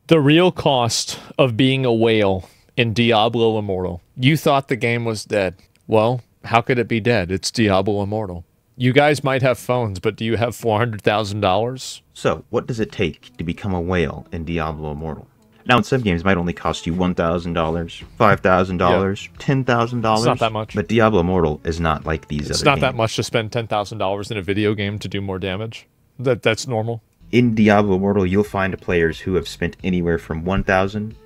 The real cost of being a whale in Diablo Immortal. You thought the game was dead. Well, how could it be dead? It's Diablo Immortal. You guys might have phones, but do you have $400,000? So, what does it take to become a whale in Diablo Immortal? Now, in some games, it might only cost you $1,000, $5,000, $10,000. It's not that much. But Diablo Immortal is not like these other games. It's not that much to spend $10,000 in a video game to do more damage. That's normal. In Diablo Immortal, you'll find players who have spent anywhere from $1,000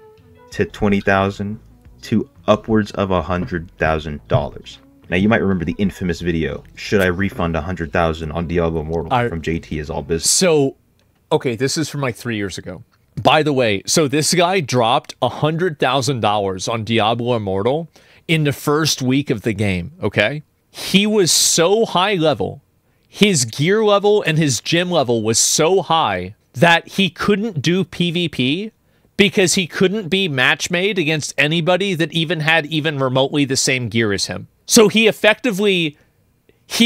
to $20,000 to upwards of $100,000. Now, you might remember the infamous video, should I refund $100,000 on Diablo Immortal from JT is all business. So, okay, this is from like 3 years ago. By the way, so this guy dropped $100,000 on Diablo Immortal in the first week of the game, okay? He was so high level, his gear level and his gym level was so high that he couldn't do PvP because he couldn't be match made against anybody that had even remotely the same gear as him. So he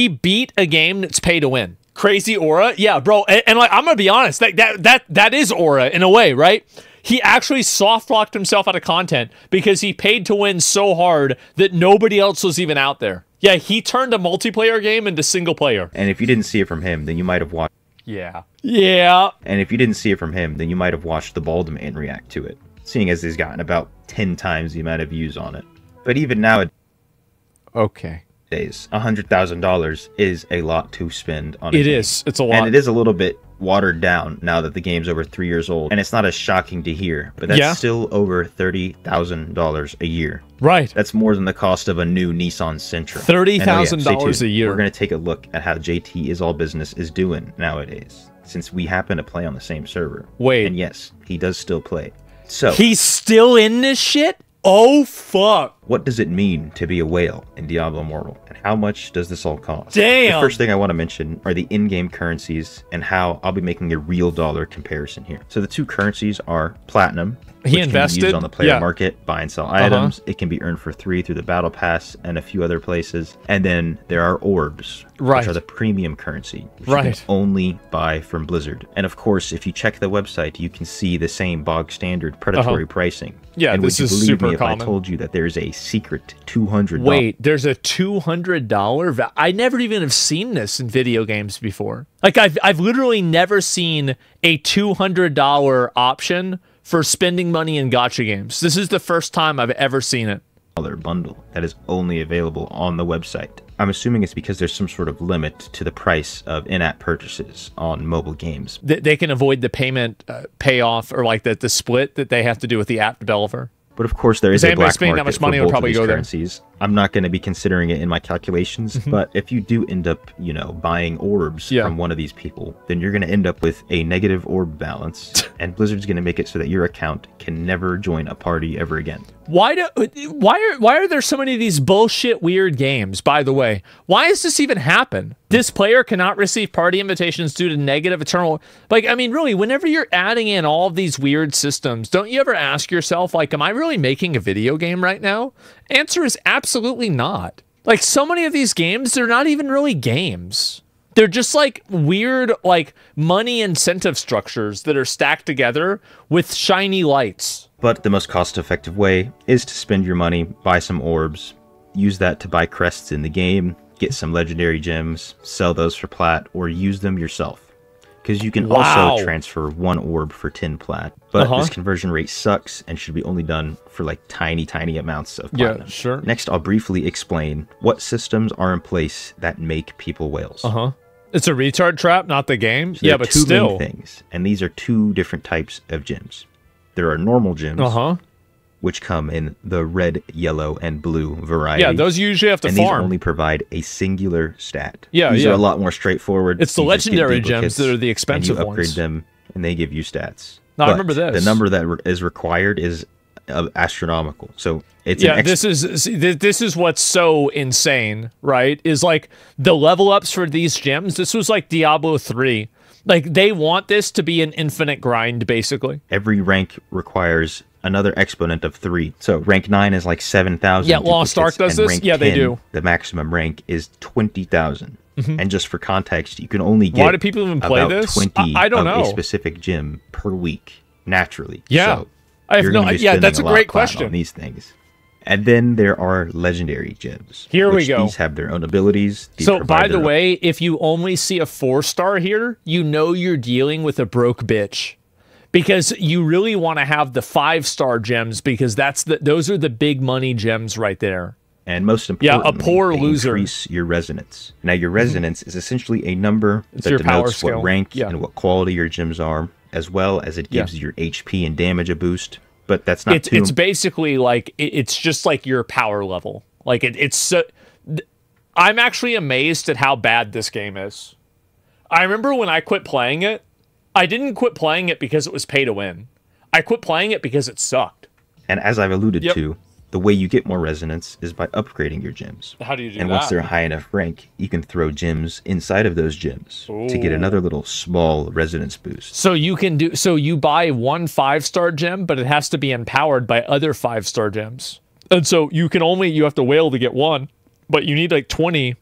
beat a game that's pay to win. Crazy aura? Yeah, bro. And like, I'm gonna be honest, that is aura in a way, right? He actually soft locked himself out of content because he paid to win so hard that nobody else was even out there. Yeah, he turned a multiplayer game into single player. And if you didn't see it from him, then you might have watched. Yeah. Yeah. And if you didn't see it from him, then you might have watched the Bald Man react to it, seeing as he's gotten about 10 times the amount of views on it. But even now, okay. $100,000 is a lot to spend on a game. It is. It's a lot. And it is a little bit watered down now that the game's over 3 years old. And it's not as shocking to hear, but that's still over $30,000 a year. Right. That's more than the cost of a new Nissan Sentra. $30,000 a year. We're going to take a look at how JT is all business is doing nowadays, since we happen to play on the same server. Wait. And yes, he does still play. So he's still in this shit? Oh, fuck. What does it mean to be a whale in Diablo Immortal? And how much does this all cost? Damn! The first thing I want to mention are the in-game currencies and how I'll be making a real dollar comparison here. So the two currencies are platinum, which can be used on the player market, buy and sell items. It can be earned for 3 through the battle pass and a few other places. And then there are orbs, which are the premium currency, which you can only buy from Blizzard. And of course, if you check the website, you can see the same bog standard predatory pricing. Yeah, and this would you is believe super me if common. I told you that there's a secret $200? Wait, there's a $200? I never even have seen this in video games before. Like, I've literally never seen a $200 option for spending money in gacha games. This is the first time I've ever seen it. Bundle that is only available on the website. I'm assuming it's because there's some sort of limit to the price of in-app purchases on mobile games. They can avoid the payment payoff or like the split that they have to do with the app developer. But of course, there is a black market that much money for will both probably of these go currencies. I'm not going to be considering it in my calculations, but if you do end up, you know, buying orbs from one of these people, then you're going to end up with a negative orb balance, and Blizzard's going to make it so that your account can never join a party ever again. Why are there so many of these bullshit weird games, by the way? Why does this even happen? This player cannot receive party invitations due to negative eternal... Like, I mean, really, whenever you're adding in all of these weird systems, don't you ever ask yourself, like, am I really making a video game right now? Answer is absolutely not. Like, so many of these games, they're not even really games. They're just like weird, like, money incentive structures that are stacked together with shiny lights. But the most cost-effective way is to spend your money, buy some orbs, use that to buy crests in the game, get some legendary gems, sell those for plat, or use them yourself. Because you can also transfer 1 orb for 10 plat. But this conversion rate sucks and should be only done for like tiny amounts of platinum. Yeah, sure. Next, I'll briefly explain what systems are in place that make people whales. It's a retard trap, not the game. So yeah, but still. There are 2 main things, and these are 2 different types of gems. There are normal gems, which come in the red, yellow, and blue variety. Yeah, those you usually have to farm. And these only provide a singular stat. Yeah, these are a lot more straightforward. It's the legendary gems that are the expensive ones. You upgrade ones. them, and they give you stats. No, I remember this. The number that is required is astronomical. So it's this is what's so insane, right? Is like the level ups for these gems. This was like Diablo 3. Like, they want this to be an infinite grind, basically. Every rank requires another exponent of 3. So rank 9 is like 7,000. Yeah, Lost Ark does this? Yeah, they do. The maximum rank is 20,000. And just for context, you can only get Why do people even play about this? 20 I don't of know. a specific gem per week. naturally. Yeah. So I have no. Yeah, that's a great question. On these things. And then there are legendary gems. Here we go. These have their own abilities. So, by the way, if you only see a 4-star here, you know you're dealing with a broke bitch. Because you really want to have the 5-star gems, because those are the big money gems right there. And most importantly, a poor loser. Increase your resonance. Now, your resonance is essentially a number that denotes what rank and what quality your gems are, as well as it gives your HP and damage a boost. But that's not it's basically like, it's just like your power level. Like, it's so... I'm actually amazed at how bad this game is. I remember when I quit playing it, I didn't quit playing it because it was pay to win. I quit playing it because it sucked. And as I've alluded to, the way you get more resonance is by upgrading your gems. How do you do that? And once they're high enough rank, you can throw gems inside of those gems to get another little small resonance boost. So you buy one 5-star gem, but it has to be empowered by other 5-star gems. And so you have to whale to get one, but you need like 20,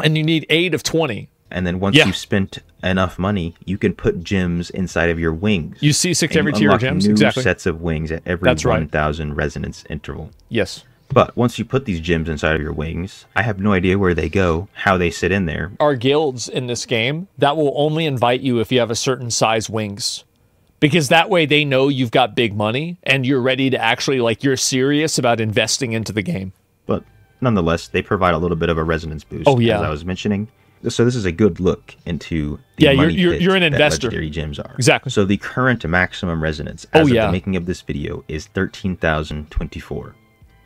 and you need 8 of 20. And then once you've spent enough money, you can put gems inside of your wings. You see 6 every tier of gems, new sets of wings at every 1,000 resonance interval. Yes. But once you put these gems inside of your wings, I have no idea where they go, how they sit in there. Are guilds in this game that will only invite you if you have a certain size wings. Because that way they know you've got big money and you're ready to actually, like, you're serious about investing into the game. But nonetheless, they provide a little bit of a resonance boost, as I was mentioning. So this is a good look into the money you're an investor. Legendary gems are. Exactly. So the current maximum resonance as of the making of this video is 13,024.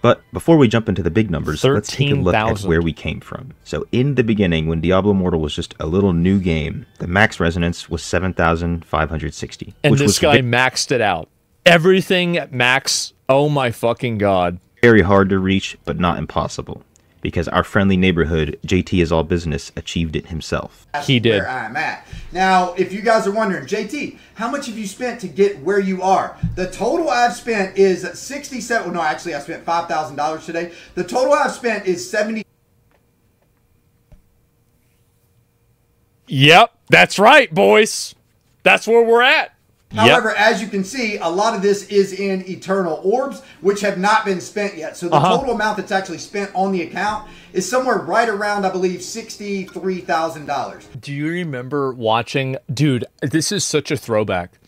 But before we jump into the big numbers, let's take a look at where we came from. So in the beginning, when Diablo Immortal was just a little new game, the max resonance was 7,560. And this guy maxed it out. Everything at max. Oh my fucking god. Very hard to reach, but not impossible. Because our friendly neighborhood, JT is all business, achieved it himself. He did. Where I'm at. Now, if you guys are wondering, JT, how much have you spent to get where you are? The total I've spent is 67. Well, no, actually, I spent $5,000 today. The total I've spent is 70. Yep, that's right, boys. That's where we're at. However, as you can see, a lot of this is in eternal orbs, which have not been spent yet. So the total amount that's actually spent on the account is somewhere right around, I believe, $63,000. Do you remember watching? Dude, this is such a throwback.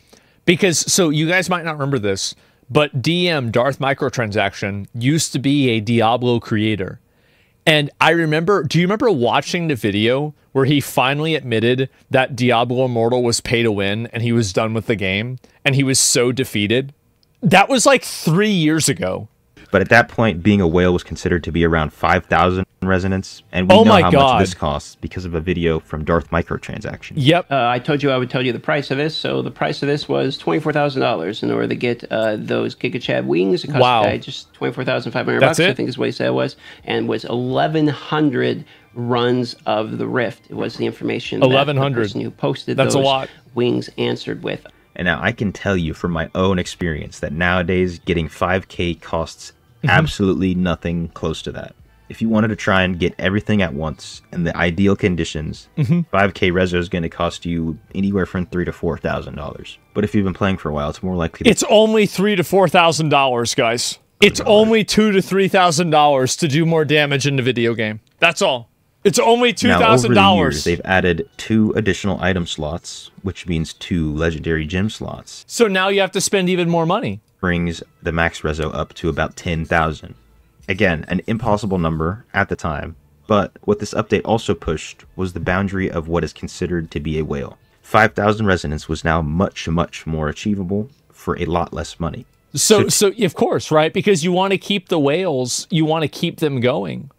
Because, so you guys might not remember this, but DM, Darth Microtransaction, used to be a Diablo creator. And I remember, do you remember watching the video where he finally admitted that Diablo Immortal was pay to win and he was done with the game and he was so defeated? That was like 3 years ago. But at that point, being a whale was considered to be around 5,000 resonance, and we know how much this costs because of a video from Darth Microtransaction. Yep. I told you I would tell you the price of this. So the price of this was $24,000 in order to get those GigaChad wings. It cost just $24,500 bucks, I think is what he said it was, and was 1,100 runs of the Rift. It was the information 1,100. That the person who posted those wings answered with. And now I can tell you from my own experience that nowadays getting 5K costs absolutely nothing close to that. If you wanted to try and get everything at once in the ideal conditions, 5K reso is going to cost you anywhere from $3,000 to $4,000. But if you've been playing for a while, it's more likely. It's only $3,000 to $4,000, guys. It's only $2,000 to $3,000 to do more damage in the video game. That's all. It's only $2,000. Now, over the years, they've added 2 additional item slots, which means 2 legendary gem slots. So now you have to spend even more money. Brings the max reso up to about 10,000. Again, an impossible number at the time, but what this update also pushed was the boundary of what is considered to be a whale. 5,000 resonance was now much, much more achievable for a lot less money. So of course, right? Because you want to keep the whales, you want to keep them going.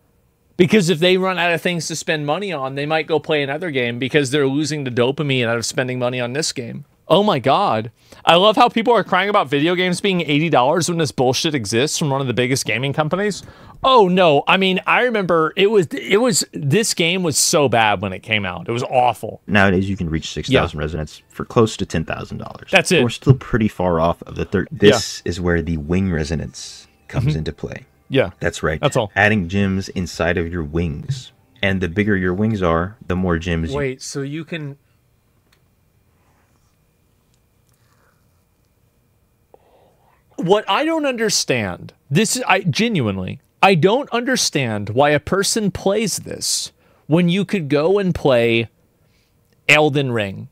Because if they run out of things to spend money on, they might go play another game because they're losing the dopamine out of spending money on this game. Oh my god. I love how people are crying about video games being $80 when this bullshit exists from one of the biggest gaming companies. Oh no, I mean, I remember this game was so bad when it came out. It was awful. Nowadays you can reach 6,000 resonance for close to $10,000. That's it. We're still pretty far off of the This is where the wing resonance comes into play. Yeah. That's right. That's all. Adding gems inside of your wings. And the bigger your wings are, the more gems Wait, so you can... what I don't understand, I don't understand why a person plays this when you could go and play Elden Ring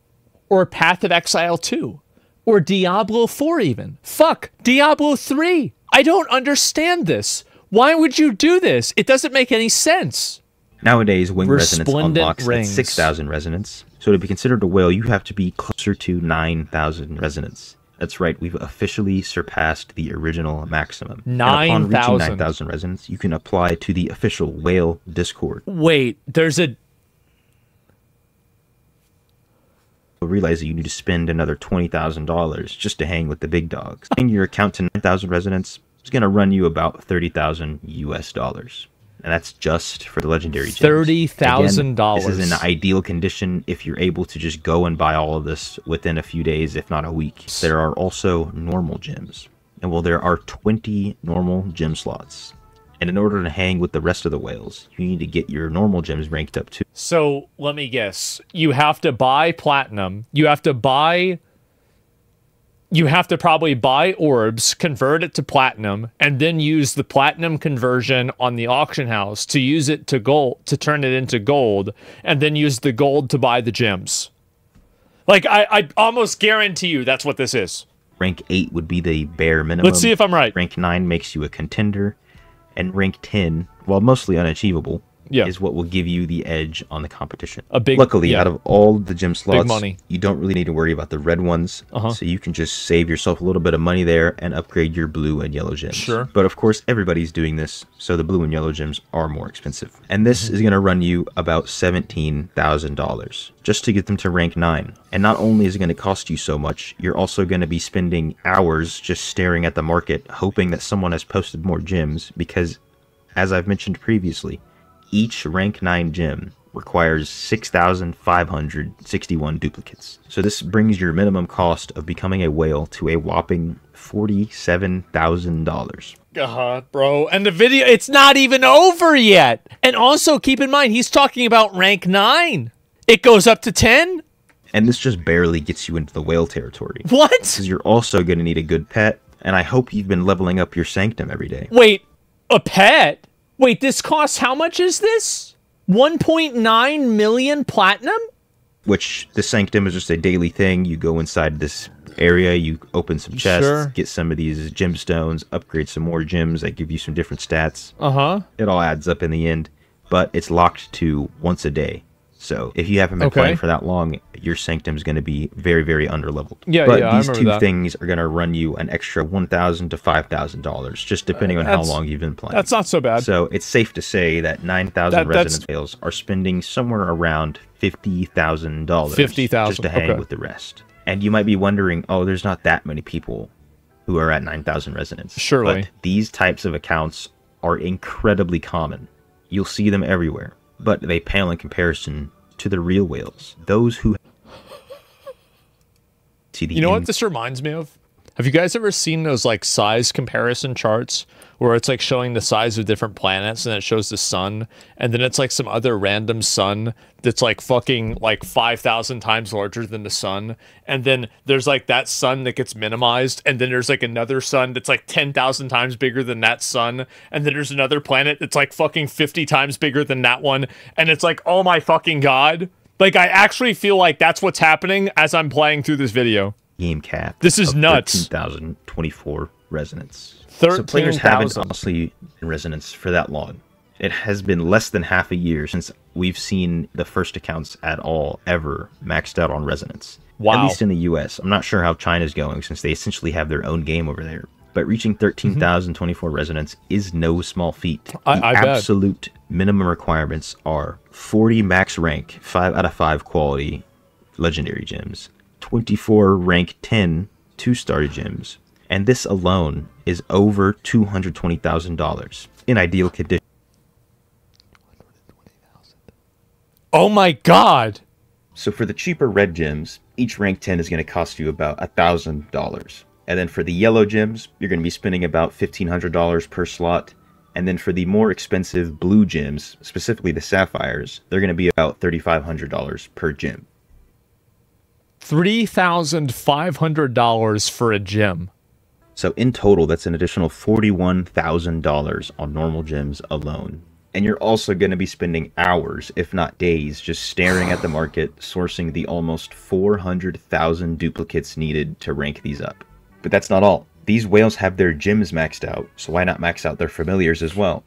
or Path of Exile 2 or Diablo 4 even. Fuck, Diablo 3. I don't understand this. Why would you do this? It doesn't make any sense. Nowadays, wing resonance unlocks at 6,000 resonance. So to be considered a whale, you have to be closer to 9,000 resonance. That's right, we've officially surpassed the original maximum. 9,000. Upon reaching 9,000 resonance, you can apply to the official whale Discord. Wait, there's a... You'll realize that you need to spend another $20,000 just to hang with the big dogs. Getting your account to 9,000 resonance is going to run you about $30,000 US. And that's just for the legendary gems. $30,000. This is an ideal condition if you're able to just go and buy all of this within a few days, if not a week. There are also normal gems. And well, there are 20 normal gem slots. And in order to hang with the rest of the whales, you need to get your normal gems ranked up too. So let me guess. You have to buy platinum. You have to probably buy orbs, convert it to platinum, and then use the platinum conversion on the auction house to use it to gold, to turn it into gold, and then use the gold to buy the gems. Like, I almost guarantee you that's what this is. Rank 8 would be the bare minimum. Let's see if I'm right. Rank 9 makes you a contender, and rank 10, while mostly unachievable, is what will give you the edge on the competition. Luckily, out of all the gem slots, you don't really need to worry about the red ones, so you can just save yourself a little bit of money there and upgrade your blue and yellow gems. Sure. But of course, everybody's doing this, so the blue and yellow gems are more expensive. And this is going to run you about $17,000 just to get them to rank 9. And not only is it going to cost you so much, you're also going to be spending hours just staring at the market, hoping that someone has posted more gems, because, as I've mentioned previously, each rank 9 gem requires 6,561 duplicates. So this brings your minimum cost of becoming a whale to a whopping $47,000. God, bro. And the video, it's not even over yet. And also, keep in mind, he's talking about rank 9. It goes up to 10. And this just barely gets you into the whale territory. What? Because you're also going to need a good pet, and I hope you've been leveling up your sanctum every day. Wait, a pet? Wait, this costs, how much is this? 1.9 million platinum? Which, the sanctum is just a daily thing. You go inside this area, you open some chests, get some of these gemstones, upgrade some more gems that give you some different stats. It all adds up in the end, but it's locked to once a day. So if you haven't been playing for that long, your sanctum is going to be very, very underleveled. But these two things are going to run you an extra $1,000 to $5,000, just depending on how long you've been playing. That's not so bad. So it's safe to say that 9,000 resonance whales are spending somewhere around $50,000 just to hang with the rest. And you might be wondering, oh, there's not that many people who are at 9,000 resonance. Surely. But these types of accounts are incredibly common. You'll see them everywhere. But they pale in comparison to the real whales. Those who see the You know what this reminds me of? Have you guys ever seen those like size comparison charts where it's like showing the size of different planets and it shows the sun and then it's like some other random sun that's like fucking like 5,000 times larger than the sun, and then there's like that sun that gets minimized, and then there's like another sun that's like 10,000 times bigger than that sun, and then there's another planet that's like fucking 50 times bigger than that one, and it's like, oh my fucking god. Like, I actually feel like that's what's happening as I'm playing through this video. Game cap. This is nuts. 13,024 resonance. 13,000. So players haven't honestly in resonance for that long. It has been less than half a year since we've seen the first accounts at all ever maxed out on resonance. Wow. At least in the US. I'm not sure how China's going since they essentially have their own game over there. But reaching 13,024 resonance is no small feat. The absolute minimum requirements are 40 max rank, 5 out of 5 quality legendary gems, 24 rank 10 2-star gems, and this alone is over $220,000 in ideal condition. Oh my god! So for the cheaper red gems, each rank 10 is going to cost you about $1,000. And then for the yellow gems, you're going to be spending about $1,500 per slot. And then for the more expensive blue gems, specifically the sapphires, they're going to be about $3,500 per gem. $3,500 for a gem. So in total, that's an additional $41,000 on normal gems alone. And you're also going to be spending hours, if not days, just staring at the market, sourcing the almost 400,000 duplicates needed to rank these up. But that's not all. These whales have their gems maxed out, so why not max out their familiars as well?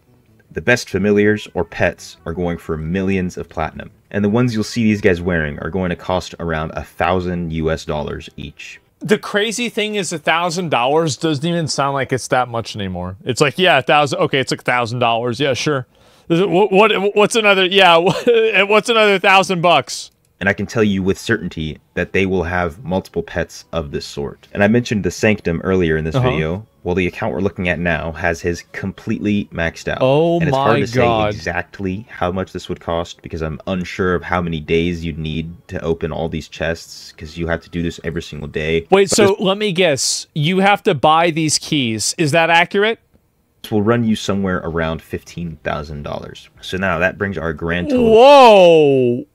The best familiars or pets are going for millions of platinum. And the ones you'll see these guys wearing are going to cost around $1,000 each. The crazy thing is $1,000 doesn't even sound like it's that much anymore. It's like, yeah, 1,000. Okay, it's like $1,000. Yeah, sure. What's another? Yeah, what's another $1,000? And I can tell you with certainty that they will have multiple pets of this sort. And I mentioned the Sanctum earlier in this video. Well, the account we're looking at now has his completely maxed out. Oh my god. And it's hard to say exactly how much this would cost because I'm unsure of how many days you'd need to open all these chests because you have to do this every single day. Wait, so let me guess. You have to buy these keys. Is that accurate? This will run you somewhere around $15,000. So now that brings our grand total. Whoa!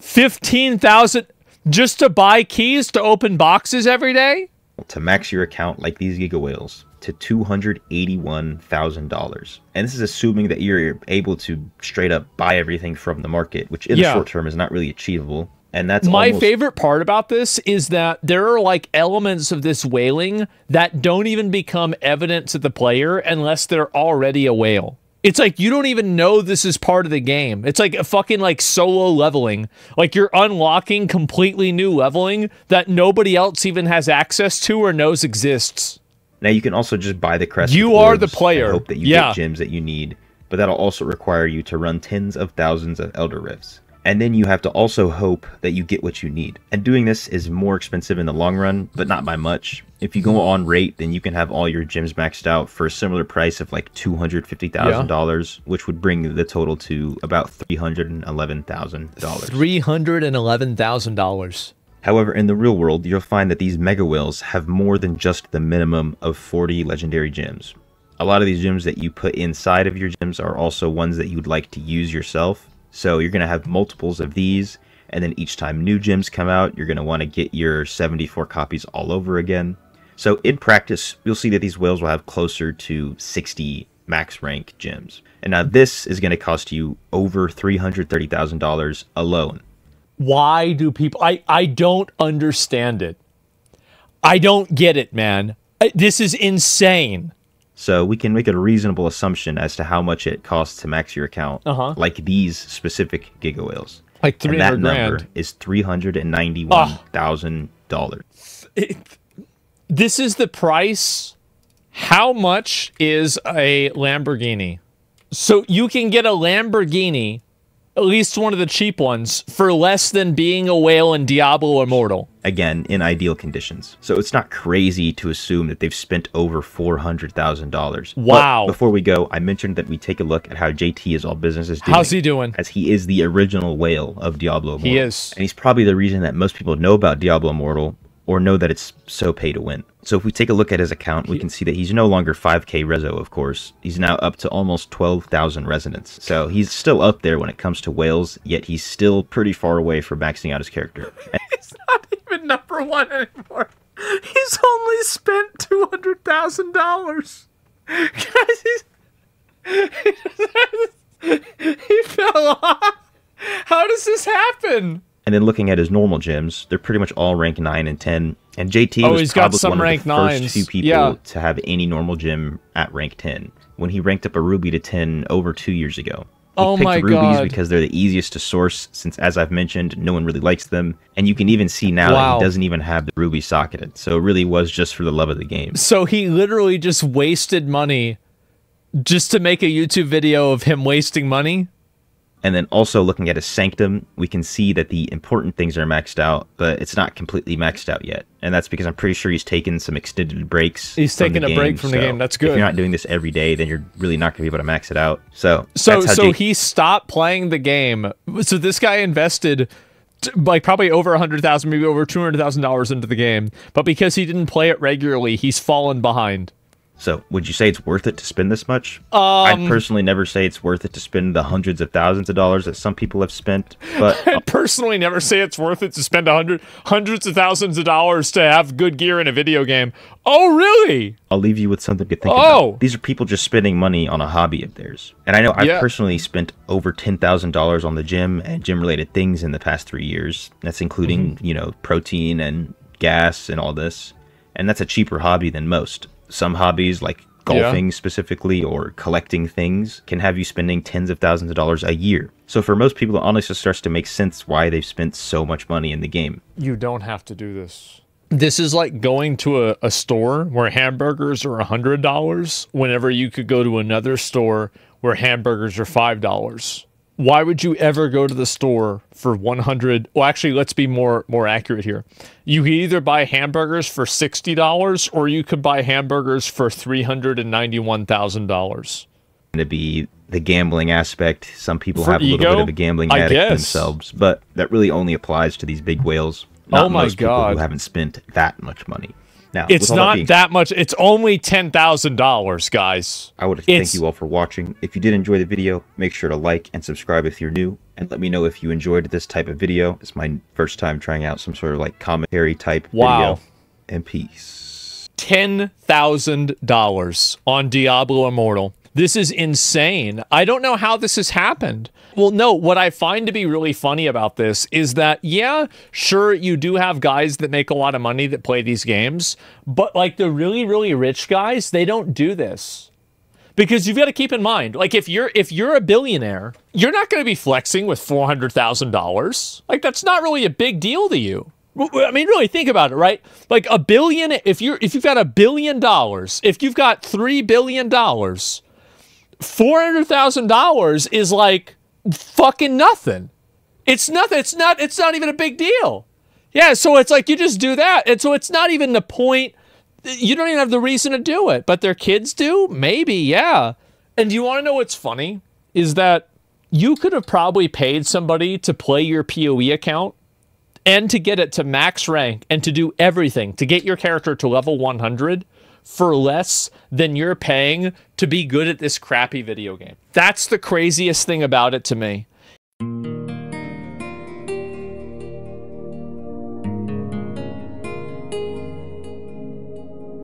15,000 just to buy keys to open boxes every day? To max your account like these Giga Whales to $281,000. And this is assuming that you're able to straight up buy everything from the market, which in the short term is not really achievable. And that's my favorite part about this is that there are like elements of this whaling that don't even become evident to the player unless they're already a whale. It's like you don't even know this is part of the game. It's like a fucking like solo leveling. Like you're unlocking completely new leveling that nobody else even has access to or knows exists. Now you can also just buy the crest. You are the player. And hope that you get gems that you need, but that'll also require you to run tens of thousands of Elder Rifts. And then you have to also hope that you get what you need. And doing this is more expensive in the long run, but not by much. If you go on rate, then you can have all your gems maxed out for a similar price of like $250,000, which would bring the total to about $311,000. $311,000. However, in the real world, you'll find that these mega whales have more than just the minimum of 40 legendary gems. A lot of these gems that you put inside of your gems are also ones that you'd like to use yourself. So you're going to have multiples of these, and then each time new gems come out, you're going to want to get your 74 copies all over again. So in practice, you'll see that these whales will have closer to 60 max rank gems. And now this is going to cost you over $330,000 alone. Why do people... I don't understand it. I don't get it, man. This is insane. So we can make a reasonable assumption as to how much it costs to max your account, like these specific Giga Whales. Like 300 grand. And that number is $391,000. This is the price. How much is a Lamborghini? So you can get a Lamborghini, at least one of the cheap ones, for less than being a whale in Diablo Immortal. Again, in ideal conditions. So it's not crazy to assume that they've spent over $400,000. Wow. But before we go, I mentioned that we take a look at how JT is all business is doing. How's he doing? As he is the original whale of Diablo Immortal. He is. And he's probably the reason that most people know about Diablo Immortal or know that it's so pay to win. So if we take a look at his account, we can see that he's no longer 5k reso, of course. He's now up to almost 12,000 resonance. So he's still up there when it comes to whales, yet he's still pretty far away from maxing out his character. He's not even number one anymore. He's only spent $200,000. Guys, he fell off. How does this happen? And then looking at his normal gems, they're pretty much all rank 9 and 10. And JT was probably one of the first few people to have any normal gem at rank 10. When he ranked up a ruby to 10 over 2 years ago. He picked rubies because they're the easiest to source, since, as I've mentioned, no one really likes them. And you can even see now that he doesn't even have the ruby socketed. So it really was just for the love of the game. So he literally just wasted money just to make a YouTube video of him wasting money? And then also looking at his Sanctum, we can see that the important things are maxed out, but it's not completely maxed out yet. And that's because I'm pretty sure he's taken some extended breaks. He's taking a break from the game. That's good. If you're not doing this every day, then you're really not going to be able to max it out. So he stopped playing the game. So this guy invested like probably over $100,000, maybe over $200,000 into the game. But because he didn't play it regularly, he's fallen behind. So, would you say it's worth it to spend this much? I personally never say it's worth it to spend the hundreds of thousands of dollars that some people have spent. But I personally never say it's worth it to spend hundreds of thousands of dollars to have good gear in a video game. Oh, really? I'll leave you with something to think about. These are people just spending money on a hobby of theirs. And I know I've personally spent over $10,000 on the gym and gym-related things in the past 3 years. That's including, you know, protein and gas and all this. And that's a cheaper hobby than most. Some hobbies, like golfing specifically, or collecting things, can have you spending tens of thousands of dollars a year. So for most people, it honestly starts to make sense why they've spent so much money in the game. You don't have to do this. This is like going to a store where hamburgers are $100 whenever you could go to another store where hamburgers are $5. Why would you ever go to the store for 100? Well, actually, let's be more accurate here. You could either buy hamburgers for $60 or you could buy hamburgers for $391,000. To be the gambling aspect, some people have a little bit of a gambling addict themselves, but that really only applies to these big whales. Not most people who haven't spent that much money. Now, it's not that much. It's only $10,000, guys. I would thank you all for watching. If you did enjoy the video, make sure to like and subscribe if you're new. And let me know if you enjoyed this type of video. It's my first time trying out some sort of like commentary type video. And peace. $10,000 on Diablo Immortal. This is insane. I don't know how this has happened. Well, no, what I find to be really funny about this is that, yeah, sure, you do have guys that make a lot of money that play these games, but like the really, really rich guys, they don't do this. Because you've got to keep in mind, like if you're a billionaire, you're not going to be flexing with $400,000. Like that's not really a big deal to you. I mean, really think about it, right? Like a billion, if you've got $1 billion, if you've got $3 billion, $400,000 is like fucking nothing. It's nothing. It's not even a big deal. Yeah, so it's like you just do that. And so it's not even the point. You don't even have the reason to do it. But their kids do? Maybe, yeah. And you want to know what's funny? Is that you could have probably paid somebody to play your PoE account and to get it to max rank and to do everything to get your character to level 100 for less than you're paying to be good at this crappy video game. That's the craziest thing about it to me.